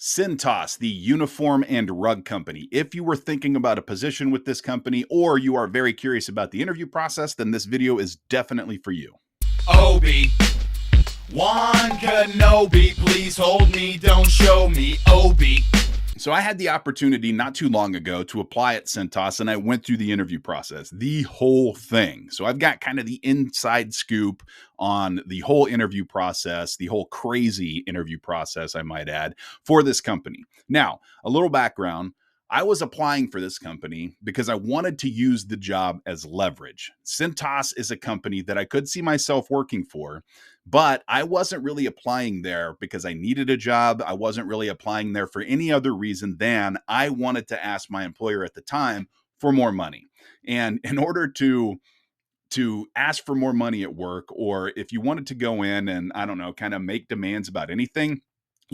Cintas, the uniform and rug company. If you were thinking about a position with this company or you are very curious about the interview process, then this video is definitely for you. Obi-Wan Kenobi, please hold me, don't show me, Obi. So I had the opportunity not too long ago to apply at Cintas, and I went through the interview process, the whole thing. So I've got kind of the inside scoop on the whole interview process, the whole crazy interview process, I might add, for this company. Now, a little background. I was applying for this company because I wanted to use the job as leverage. Cintas is a company that I could see myself working for, but I wasn't really applying there because I needed a job. I wasn't really applying there for any other reason than I wanted to ask my employer at the time for more money. And in order to ask for more money at work, or if you wanted to go in and, I don't know, kind of make demands about anything,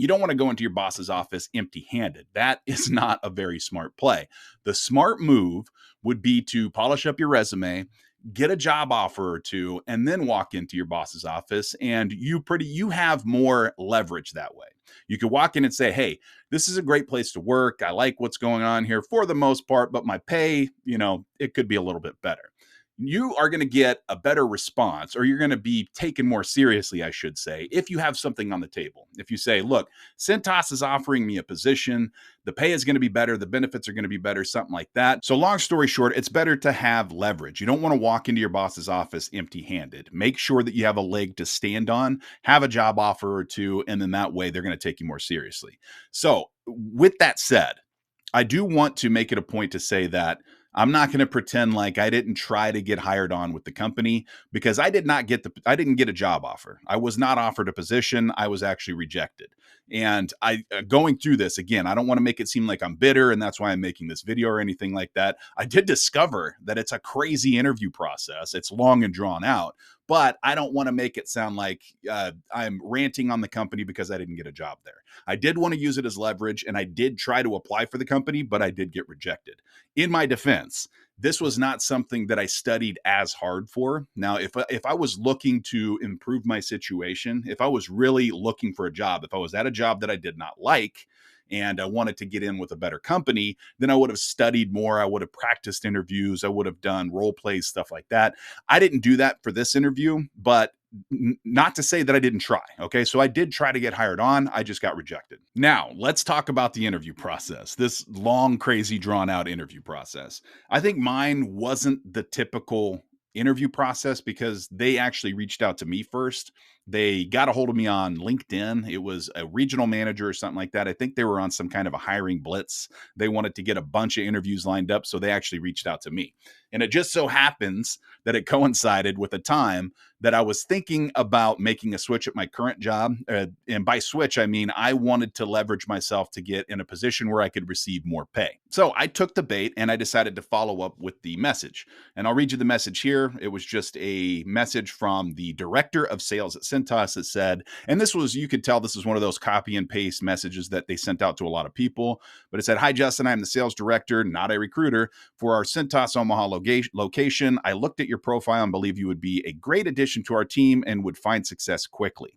you don't want to go into your boss's office empty-handed. That is not a very smart play. The smart move would be to polish up your resume, get a job offer or two, and then walk into your boss's office, and you have more leverage that way. You could walk in and say, hey, this is a great place to work. I like what's going on here for the most part, but my pay, it could be a little bit better. You are going to get a better response, or you're going to be taken more seriously, I should say, if you have something on the table. If you say, look, Cintas is offering me a position, the pay is going to be better, the benefits are going to be better, something like that. So long story short, it's better to have leverage. You don't want to walk into your boss's office empty-handed. Make sure that you have a leg to stand on, have a job offer or two, and then that way they're going to take you more seriously. So with that said, I do want to make it a point to say that I'm not going to pretend like I didn't try to get hired on with the company, because I didn't get a job offer. I was not offered a position. I was actually rejected. And going through this again, I don't want to make it seem like I'm bitter and that's why I'm making this video or anything like that. I did discover that it's a crazy interview process. It's long and drawn out, but I don't want to make it sound like I'm ranting on the company because I didn't get a job there. I did want to use it as leverage, and I did try to apply for the company, but I did get rejected. In my defense, this was not something that I studied as hard for. Now, if I was looking to improve my situation, if I was really looking for a job, if I was at a job that I did not like, and I wanted to get in with a better company, then I would have studied more. I would have practiced interviews. I would have done role plays, stuff like that. I didn't do that for this interview, but not to say that I didn't try. Okay. So I did try to get hired on. I just got rejected. Now let's talk about the interview process, this long, crazy, drawn out interview process. I think mine wasn't the typical interview process because they actually reached out to me first. They got a hold of me on LinkedIn. It was a regional manager or something like that. I think they were on some kind of a hiring blitz. They wanted to get a bunch of interviews lined up, so they actually reached out to me. And it just so happens that it coincided with a time that I was thinking about making a switch at my current job. And by switch, I mean I wanted to leverage myself to get in a position where I could receive more pay. So I took the bait and I decided to follow up with the message. And I'll read you the message here. It was just a message from the director of sales at Cintas that said, and this was, you could tell this is one of those copy and paste messages that they sent out to a lot of people, but it said, "Hi, Justin, I'm the sales director, not a recruiter, for our Cintas Omaha location. I looked at your profile and believe you would be a great addition to our team and would find success quickly.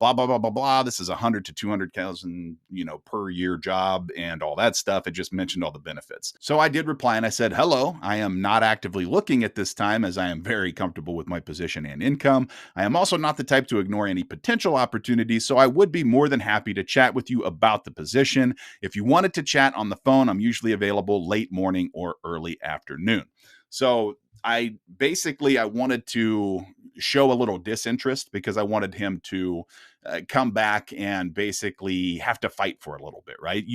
Blah, blah, blah, blah, blah. This is 100 to 200,000, per year job and all that stuff." It just mentioned all the benefits. So I did reply and I said, "Hello, I am not actively looking at this time as I am very comfortable with my position and income. I am also not the type to ignore any potential opportunities, so I would be more than happy to chat with you about the position. If you wanted to chat on the phone, I'm usually available late morning or early afternoon." So I wanted to show a little disinterest because I wanted him to come back and basically have to fight for a little bit, right?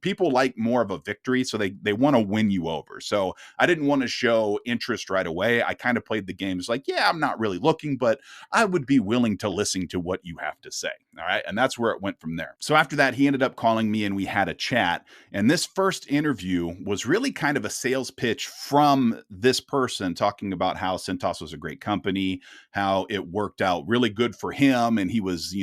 People like more of a victory, so they want to win you over. So I didn't want to show interest right away. I kind of played the game as like, yeah, I'm not really looking, but I would be willing to listen to what you have to say. All right. And that's where it went from there. So after that, he ended up calling me and we had a chat. And this first interview was really kind of a sales pitch from this person talking about how Cintas was a great company, how it worked out really good for him. And he was,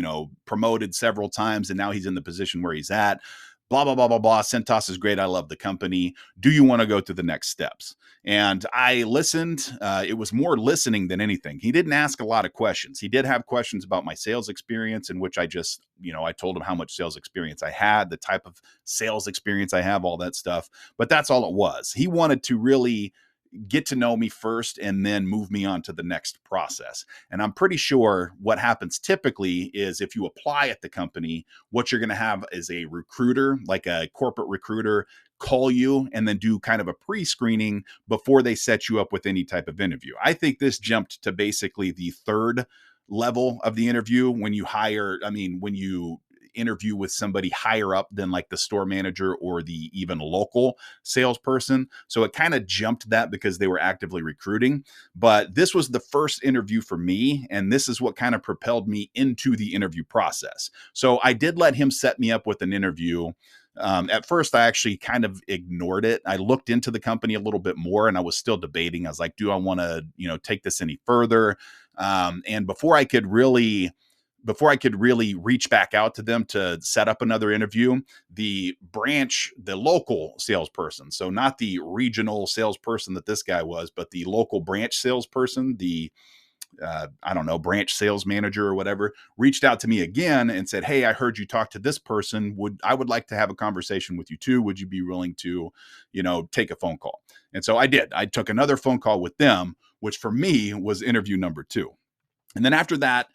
promoted several times and now he's in the position where he's at. blah, blah, blah, blah, blah. Cintas is great. I love the company. Do you want to go through the next steps? And I listened. It was more listening than anything. He didn't ask a lot of questions. He did have questions about my sales experience, in which I just, I told him how much sales experience I had, the type of sales experience I have, all that stuff. But that's all it was. He wanted to really get to know me first and then move me on to the next process. And I'm pretty sure what happens typically is, if you apply at the company, what you're going to have is a recruiter, like a corporate recruiter, call you and then do kind of a pre-screening before they set you up with any type of interview. I think this jumped to basically the third level of the interview when you when you interview with somebody higher up than like the store manager or the even local salesperson. So it kind of jumped that because they were actively recruiting. But this was the first interview for me, and this is what kind of propelled me into the interview process. So I did let him set me up with an interview. At first, I actually kind of ignored it. I looked into the company a little bit more, and I was still debating. I was like, do I want to, take this any further? And before I could really reach back out to them to set up another interview, the local salesperson, so not the regional salesperson that this guy was, but the local branch salesperson, the I don't know, branch sales manager or whatever, reached out to me again and said, "Hey, I heard you talk to this person. I would like to have a conversation with you too. Would you be willing to, take a phone call?" And so I did. I took another phone call with them, which for me was interview number 2. And then after that,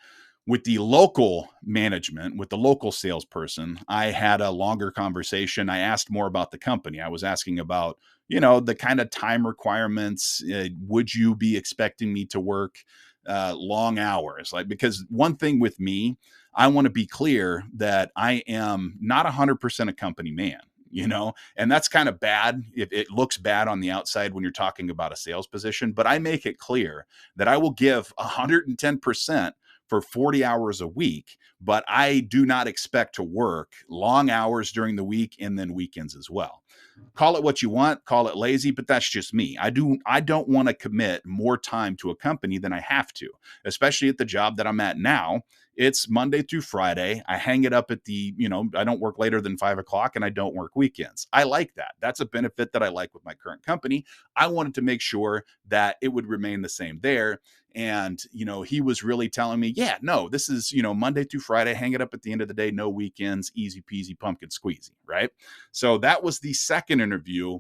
with the local management, with the local salesperson, I had a longer conversation. I asked more about the company. I was asking about, the kind of time requirements. Would you be expecting me to work long hours? Like, because one thing with me, I want to be clear that I am not 100% a company man. And that's kind of bad. It looks bad on the outside when you're talking about a sales position, but I make it clear that I will give 110% for 40 hours a week, but I do not expect to work long hours during the week and then weekends as well. Call it what you want, call it lazy, but that's just me. I don't want to commit more time to a company than I have to, especially at the job that I'm at now. It's Monday through Friday. I hang it up at I don't work later than 5 o'clock, and I don't work weekends. I like that. That's a benefit that I like with my current company. I wanted to make sure that it would remain the same there. And, he was really telling me, yeah, no, this is, Monday through Friday, hang it up at the end of the day, no weekends, easy peasy pumpkin squeezy. Right. So that was the second interview,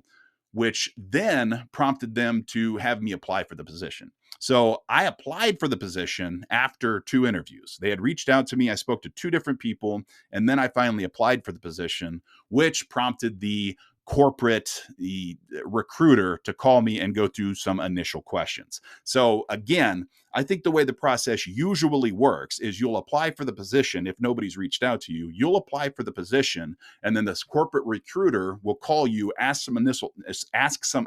which then prompted them to have me apply for the position. So I applied for the position after 2 interviews. They had reached out to me. I spoke to 2 different people, and then I finally applied for the position, which prompted the recruiter to call me and go through some initial questions. So again, I think the way the process usually works is you'll apply for the position. If nobody's reached out to you, you'll apply for the position, and then this corporate recruiter will call you, ask some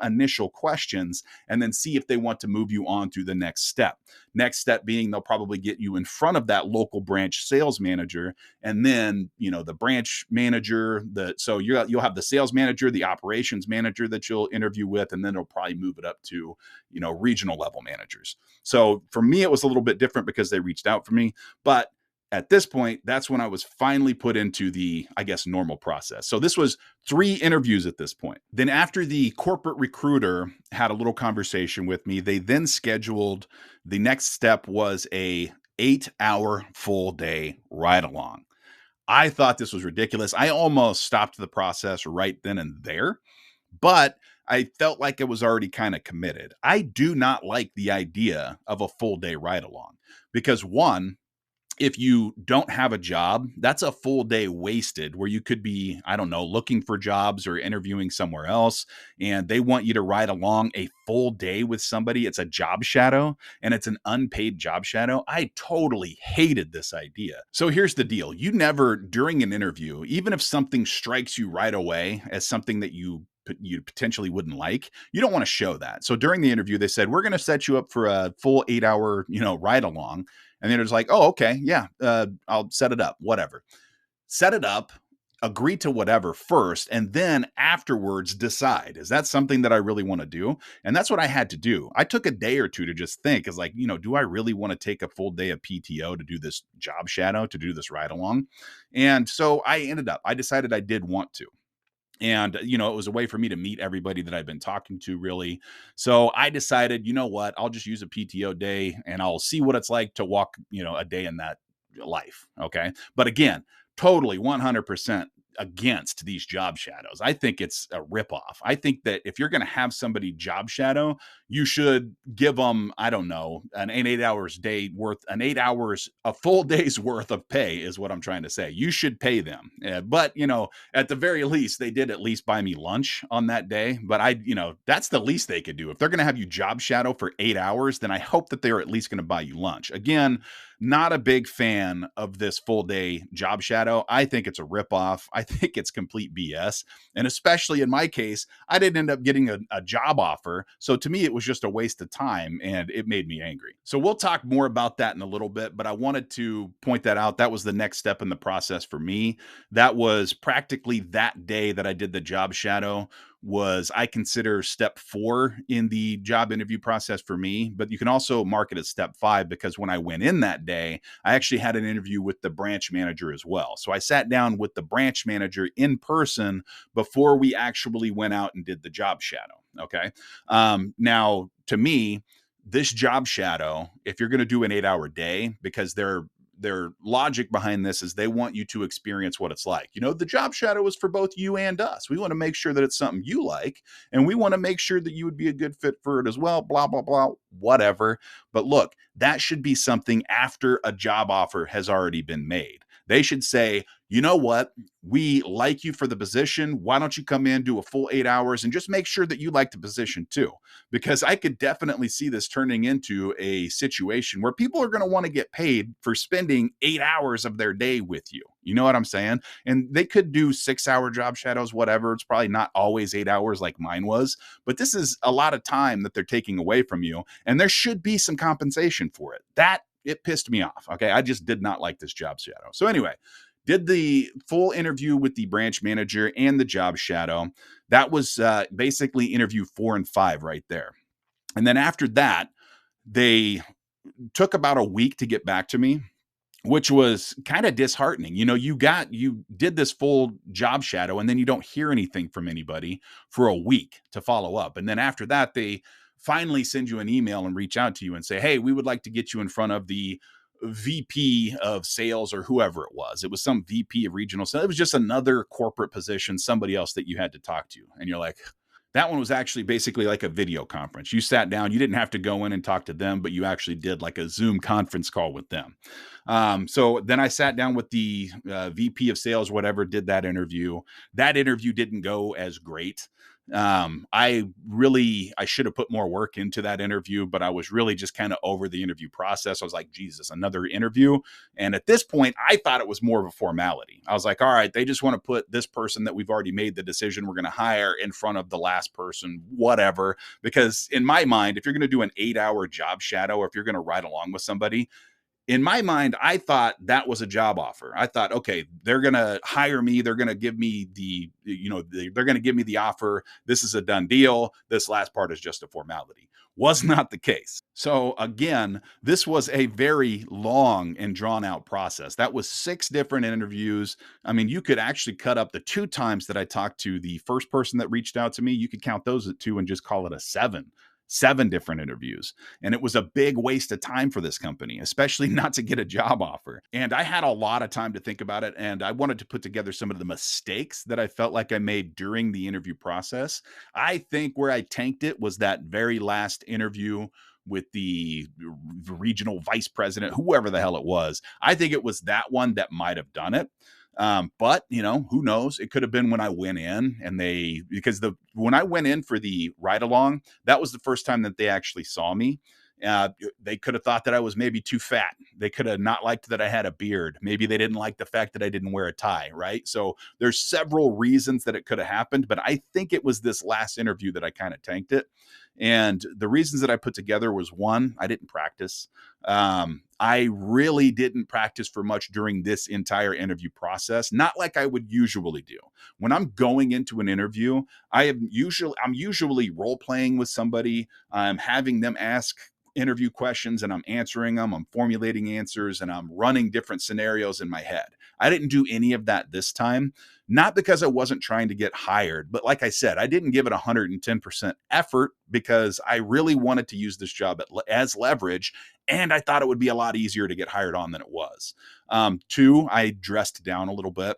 initial questions, and then see if they want to move you on to the next step. Next step being they'll probably get you in front of that local branch sales manager, and then the branch manager. So you'll have the sales manager, the operations manager that you'll interview with, and then they'll probably move it up to regional level managers. So for me, it was a little bit different because they reached out for me. But at this point, that's when I was finally put into the, I guess, normal process. So this was 3 interviews at this point. Then after the corporate recruiter had a little conversation with me, they then scheduled, the next step was a 8-hour full day ride along. I thought this was ridiculous. I almost stopped the process right then and there, but I felt like it was already kind of committed. I do not like the idea of a full day ride along because, one, if you don't have a job, that's a full day wasted where you could be, I don't know, looking for jobs or interviewing somewhere else, and they want you to ride along a full day with somebody. It's a job shadow, and it's an unpaid job shadow. I totally hated this idea. So here's the deal. You never, during an interview, even if something strikes you right away as something that you potentially wouldn't like, you don't want to show that. So during the interview, they said, we're going to set you up for a full 8-hour, ride along. And then it was like, oh, okay, yeah, I'll set it up, whatever. Set it up. agree to whatever first, and then afterwards decide, is that something that I really want to do? And that's what I had to do. I took a day or two to just think, is like, do I really want to take a full day of PTO to do this job shadow, to do this ride along? And so I decided I did want to. And, it was a way for me to meet everybody that I've been talking to, really. So I decided, you know what, I'll just use a PTO day and I'll see what it's like to walk, a day in that life. Okay. But again, totally 100% against these job shadows. I think it's a ripoff. I think that if you're going to have somebody job shadow, you should give them, I don't know, an 8 hours, a full day's worth of pay is what I'm trying to say. You should pay them. But, at the very least, they did at least buy me lunch on that day. But that's the least they could do. If they're going to have you job shadow for 8 hours, then I hope that they're at least going to buy you lunch. Again, not a big fan of this full day job shadow. I think it's a ripoff. I think it's complete BS. And especially in my case, I didn't end up getting a job offer. So to me, it was just a waste of time and it made me angry. So we'll talk more about that in a little bit, but I wanted to point that out. That was the next step in the process for me. That was practically that day that I did the job shadow was, I consider, step 4 in the job interview process for me, but you can also mark it as step 5 because when I went in that day, I actually had an interview with the branch manager as well. So I sat down with the branch manager in person before we actually went out and did the job shadow. Okay. Now, to me, this job shadow, if you're going to do an 8-hour day, because their logic behind this is they want you to experience what it's like. The job shadow is for both you and us. We want to make sure that it's something you like, and we want to make sure that you would be a good fit for it as well, blah, blah, blah, whatever. But look, that should be something after a job offer has already been made. They should say, you know what? We like you for the position. Why don't you come in, do a full 8 hours, and just make sure that you like the position too? Because I could definitely see this turning into a situation where people are going to want to get paid for spending 8 hours of their day with you. You know what I'm saying? And they could do 6-hour job shadows, whatever. It's probably not always 8 hours like mine was, but this is a lot of time that they're taking away from you. And there should be some compensation for it. It pissed me off. Okay. I just did not like this job shadow. So anyway, did the full interview with the branch manager and the job shadow. That was basically interview 4 and 5 right there. And then after that, they took about a week to get back to me, which was kind of disheartening. You did this full job shadow and then you don't hear anything from anybody for a week to follow up. And then after that, they finally send you an email and reach out to you and say, hey, we would like to get you in front of the VP of sales or whoever it was. It was some VP of regional sales. It was just another corporate position, somebody else that you had to talk to. And you're like, that one was actually basically like a video conference. You sat down, you didn't have to go in and talk to them, but you actually did like a Zoom conference call with them. So then I sat down with the VP of sales, whatever, did that interview. That interview didn't go as great. I should have put more work into that interview, but I was really just kind of over the interview process. I was like, Jesus, another interview. And at this point, I thought it was more of a formality. I was like, all right, they just want to put this person that we've already made the decision we're going to hire in front of the last person, whatever. Because in my mind, if you're going to do an 8-hour job shadow, or if you're going to ride along with somebody, in my mind, I thought that was a job offer. I thought, okay, they're going to hire me. They're going to give me they're going to give me the offer. This is a done deal. This last part is just a formality. Was not the case. So again, this was a very long and drawn out process. That was 6 different interviews. I mean, you could actually cut up the 2 times that I talked to the first person that reached out to me. You could count those at 2 and just call it a 7 different interviews. And it was a big waste of time for this company, especially not to get a job offer. And I had a lot of time to think about it. And I wanted to put together some of the mistakes that I felt like I made during the interview process. I think where I tanked it was that very last interview with the regional vice president, whoever the hell it was. I think it was that one that might have done it. But who knows? It could have been when I went in and when I went in for the ride along, that was the first time that they actually saw me. They could have thought that I was maybe too fat. They could have not liked that I had a beard. Maybe they didn't like the fact that I didn't wear a tie, right? So there's several reasons that it could have happened, but I think it was this last interview that I kind of tanked it. And the reasons that I put together was, one, I didn't practice. I really didn't practice for much during this entire interview process, not like I would usually do. When I'm going into an interview, I'm usually role playing with somebody. I'm having them ask interview questions and I'm answering them. I'm formulating answers and I'm running different scenarios in my head. I didn't do any of that this time, not because I wasn't trying to get hired, but like I said, I didn't give it 110% effort because I really wanted to use this job as leverage. And I thought it would be a lot easier to get hired on than it was. Two, I dressed down a little bit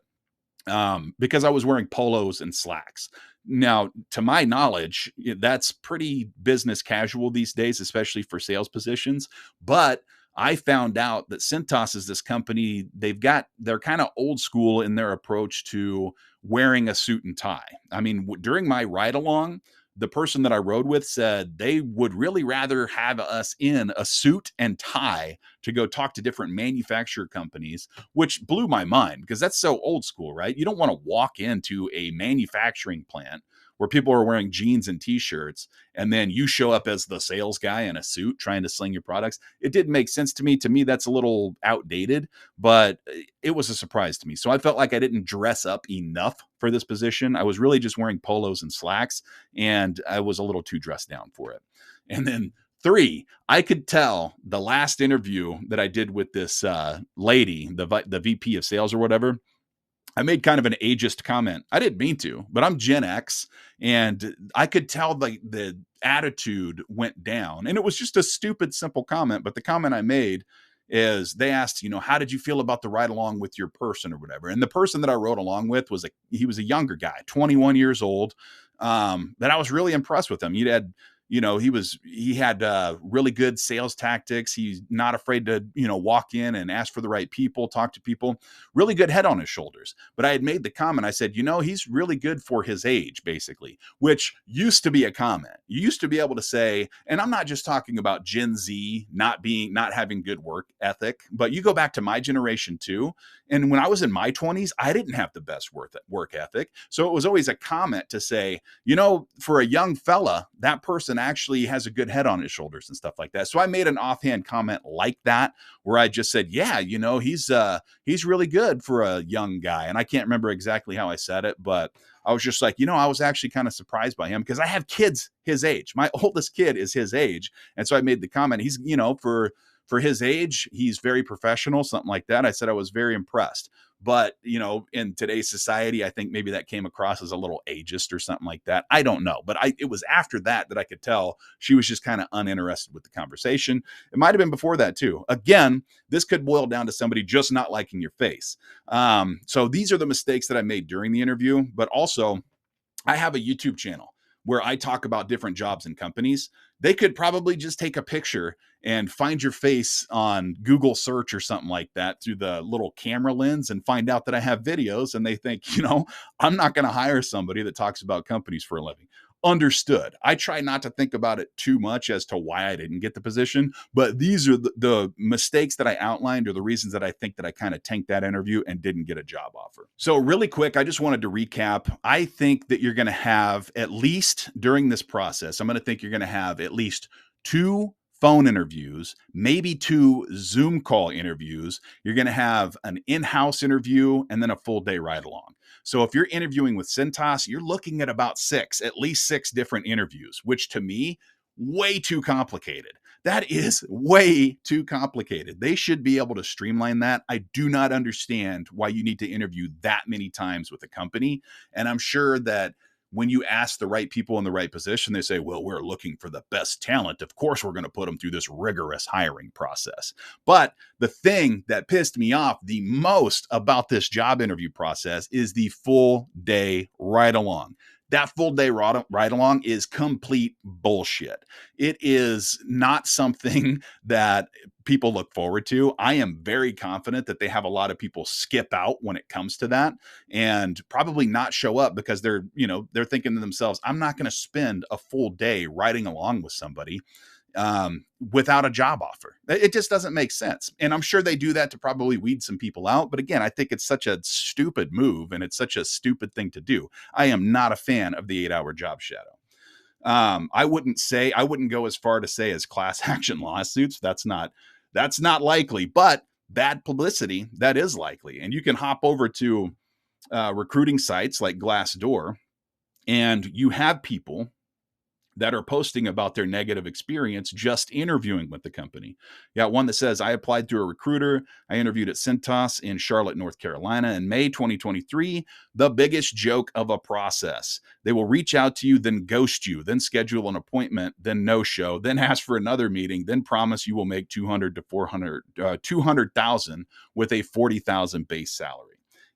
because I was wearing polos and slacks. Now, to my knowledge, that's pretty business casual these days, especially for sales positions. But I found out that Cintas is this company, they're kind of old school in their approach to wearing a suit and tie. I mean, during my ride along, the person that I rode with said they would really rather have us in a suit and tie to go talk to different manufacturer companies, which blew my mind because that's so old school, right? You don't want to walk into a manufacturing plant where people are wearing jeans and t-shirts and then you show up as the sales guy in a suit trying to sling your products. It didn't make sense to me. To me, that's a little outdated, but it was a surprise to me. So I felt like I didn't dress up enough for this position. I was really just wearing polos and slacks, and I was a little too dressed down for it. And then three, I could tell the last interview that I did with this lady, the VP of sales or whatever, I made kind of an ageist comment. I didn't mean to, but I'm Gen X, and I could tell the attitude went down. And it was just a stupid, simple comment. But the comment I made is they asked, how did you feel about the ride along with your person or whatever? And the person that I rode along with he was a younger guy, 21 years old. That I was really impressed with him. He had really good sales tactics. He's not afraid to, walk in and ask for the right people, talk to people, really good head on his shoulders. But I had made the comment, I said, he's really good for his age, basically, which used to be a comment. You used to be able to say, and I'm not just talking about Gen Z not having good work ethic, but you go back to my generation too. And when I was in my 20s, I didn't have the best work ethic. So it was always a comment to say, for a young fella, that person actually has a good head on his shoulders and stuff like that. So I made an offhand comment like that, where I just said, yeah, he's really good for a young guy. And I can't remember exactly how I said it, but I was just like, I was actually kind of surprised by him because I have kids his age. My oldest kid is his age. And so I made the comment, he's, for his age, he's very professional, something like that. I said I was very impressed. But, in today's society, I think maybe that came across as a little ageist or something like that. I don't know. But it was after that I could tell she was just kind of uninterested with the conversation. It might have been before that too. Again, this could boil down to somebody just not liking your face. So these are the mistakes that I made during the interview. But also, I have a YouTube channel where I talk about different jobs and companies. They could probably just take a picture and find your face on Google search or something like that through the little camera lens and find out that I have videos. And they think, I'm not going to hire somebody that talks about companies for a living. Understood. I try not to think about it too much as to why I didn't get the position, but these are the mistakes that I outlined are the reasons that I think that I kind of tanked that interview and didn't get a job offer. So really quick, I just wanted to recap. I think that you're going to have, at least during this process, I'm going to think you're going to have at least 2 phone interviews, maybe 2 Zoom call interviews. You're going to have an in-house interview and then a full day ride along. So if you're interviewing with Cintas, you're looking at about at least six different interviews, which to me, way too complicated. That is way too complicated. They should be able to streamline that. I do not understand why you need to interview that many times with a company. And I'm sure that when you ask the right people in the right position, they say, well, we're looking for the best talent. Of course, we're going to put them through this rigorous hiring process. But the thing that pissed me off the most about this job interview process is the full day ride along. That full day ride along is complete bullshit. It is not something that people look forward to. I am very confident that they have a lot of people skip out when it comes to that and probably not show up because they're thinking to themselves, I'm not going to spend a full day riding along with somebody without a job offer. It just doesn't make sense. And I'm sure they do that to probably weed some people out. But again, I think it's such a stupid move and it's such a stupid thing to do. I am not a fan of the 8-hour job shadow. I wouldn't go as far to say as class action lawsuits. That's not likely, but bad publicity, that is likely. And you can hop over to recruiting sites like Glassdoor, and you have people that are posting about their negative experience just interviewing with the company. Yeah, one that says, I applied through a recruiter. I interviewed at Cintas in Charlotte, North Carolina in May 2023. The biggest joke of a process. They will reach out to you, then ghost you, then schedule an appointment, then no show, then ask for another meeting, then promise you will make 200 to 200,000 with a 40,000 base salary.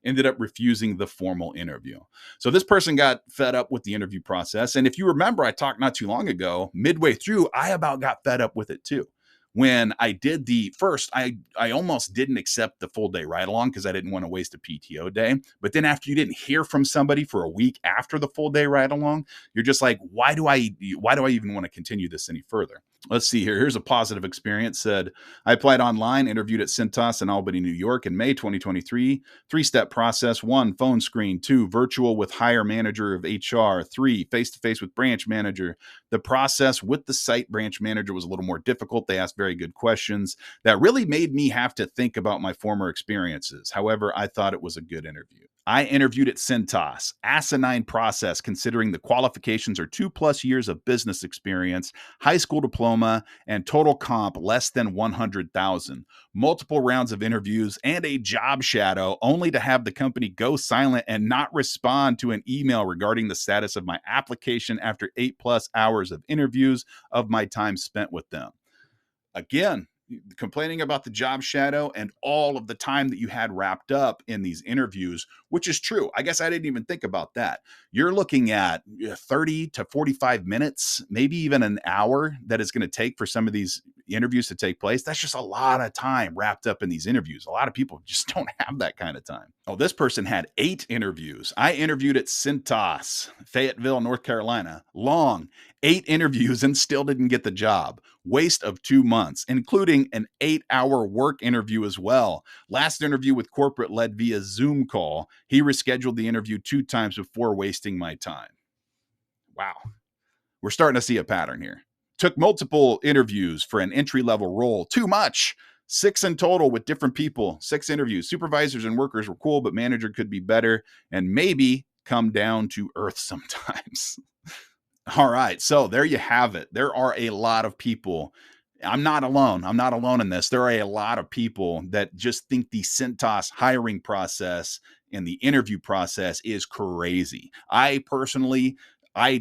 Ended up refusing the formal interview. So this person got fed up with the interview process. And if you remember, I talked not too long ago, midway through, I about got fed up with it too. When I did the first, I almost didn't accept the full day ride along because I didn't want to waste a PTO day. But then after you didn't hear from somebody for a week after the full day ride along, you're just like, why do I even want to continue this any further? Let's see here. Here's a positive experience. Said, I applied online, interviewed at Cintas in Albany, New York in May 2023. 3-step process. 1, phone screen. 2, virtual with hire manager of HR. 3, face-to-face with branch manager. The process with the site branch manager was a little more difficult. They asked very good questions that really made me have to think about my former experiences. However, I thought it was a good interview. I interviewed at Cintas. Asinine process considering the qualifications are 2+ years of business experience, high school diploma, and total comp less than 100,000. Multiple rounds of interviews and a job shadow only to have the company go silent and not respond to an email regarding the status of my application after 8+ hours of interviews of my time spent with them. Again, complaining about the job shadow and all of the time that you had wrapped up in these interviews, which is true. I guess I didn't even think about that. You're looking at 30 to 45 minutes, maybe even an hour that it's going to take for some of these interviews to take place. That's just a lot of time wrapped up in these interviews. A lot of people just don't have that kind of time. Oh, this person had 8 interviews. I interviewed at Cintas, Fayetteville, North Carolina. Long 8 interviews and still didn't get the job. Waste of 2 months, including an 8-hour work interview as well. Last interview with corporate led via Zoom call. He rescheduled the interview 2 times before wasting my time. Wow. We're starting to see a pattern here. Took multiple interviews for an entry-level role. Too much. 6 in total with different people. 6 interviews. Supervisors and workers were cool, but manager could be better and maybe come down to earth sometimes. All right. So there you have it. There are a lot of people. I'm not alone. I'm not alone in this. There are a lot of people that just think the Cintas hiring process and the interview process is crazy. I personally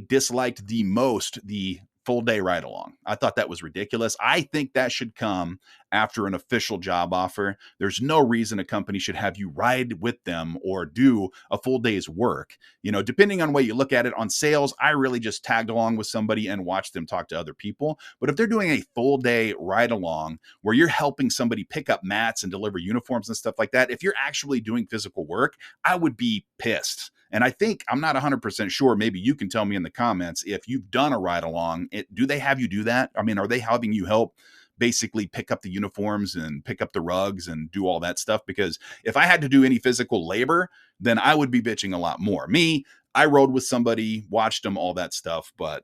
disliked the most the full day ride along. I thought that was ridiculous. I think that should come after an official job offer. There's no reason a company should have you ride with them or do a full day's work. You know, depending on the way you look at it. On sales, I really just tagged along with somebody and watched them talk to other people. But if they're doing a full day ride along where you're helping somebody pick up mats and deliver uniforms and stuff like that, if you're actually doing physical work, I would be pissed. And I think, I'm not 100% sure, maybe you can tell me in the comments if you've done a ride along. Do they have you do that? I mean, are they having you help basically pick up the uniforms and pick up the rugs and do all that stuff? Because if I had to do any physical labor, then I would be bitching a lot more. Me, I rode with somebody, watched them, all that stuff, but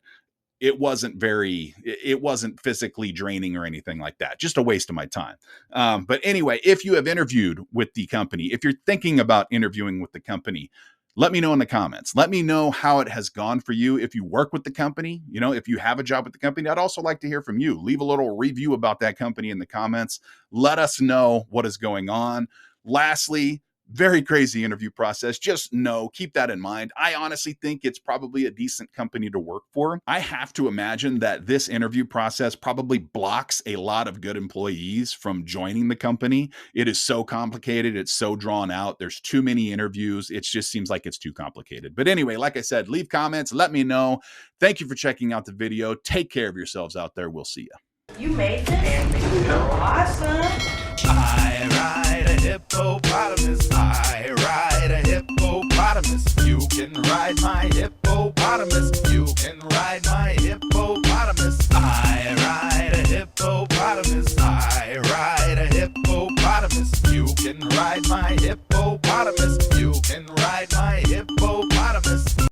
it wasn't physically draining or anything like that. Just a waste of my time. But anyway, if you have interviewed with the company, if you're thinking about interviewing with the company, let me know in the comments. Let me know how it has gone for you. If you work with the company, you know, if you have a job with the company, I'd also like to hear from you. Leave a little review about that company in the comments. Let us know what is going on. Lastly, very crazy interview process. Just keep that in mind. I honestly think it's probably a decent company to work for. I have to imagine that this interview process probably blocks a lot of good employees from joining the company. It is so complicated. It's so drawn out. There's too many interviews. It just seems like it's too complicated. But anyway, like I said, leave comments. Let me know. Thank you for checking out the video. Take care of yourselves out there. We'll see you. You made this? Awesome. I ride a hippopotamus. I ride a hippopotamus. You can ride my hippopotamus. You can ride my hippopotamus. I ride a hippopotamus. I ride a hippopotamus. You can ride my hippopotamus. You can ride my hippopotamus.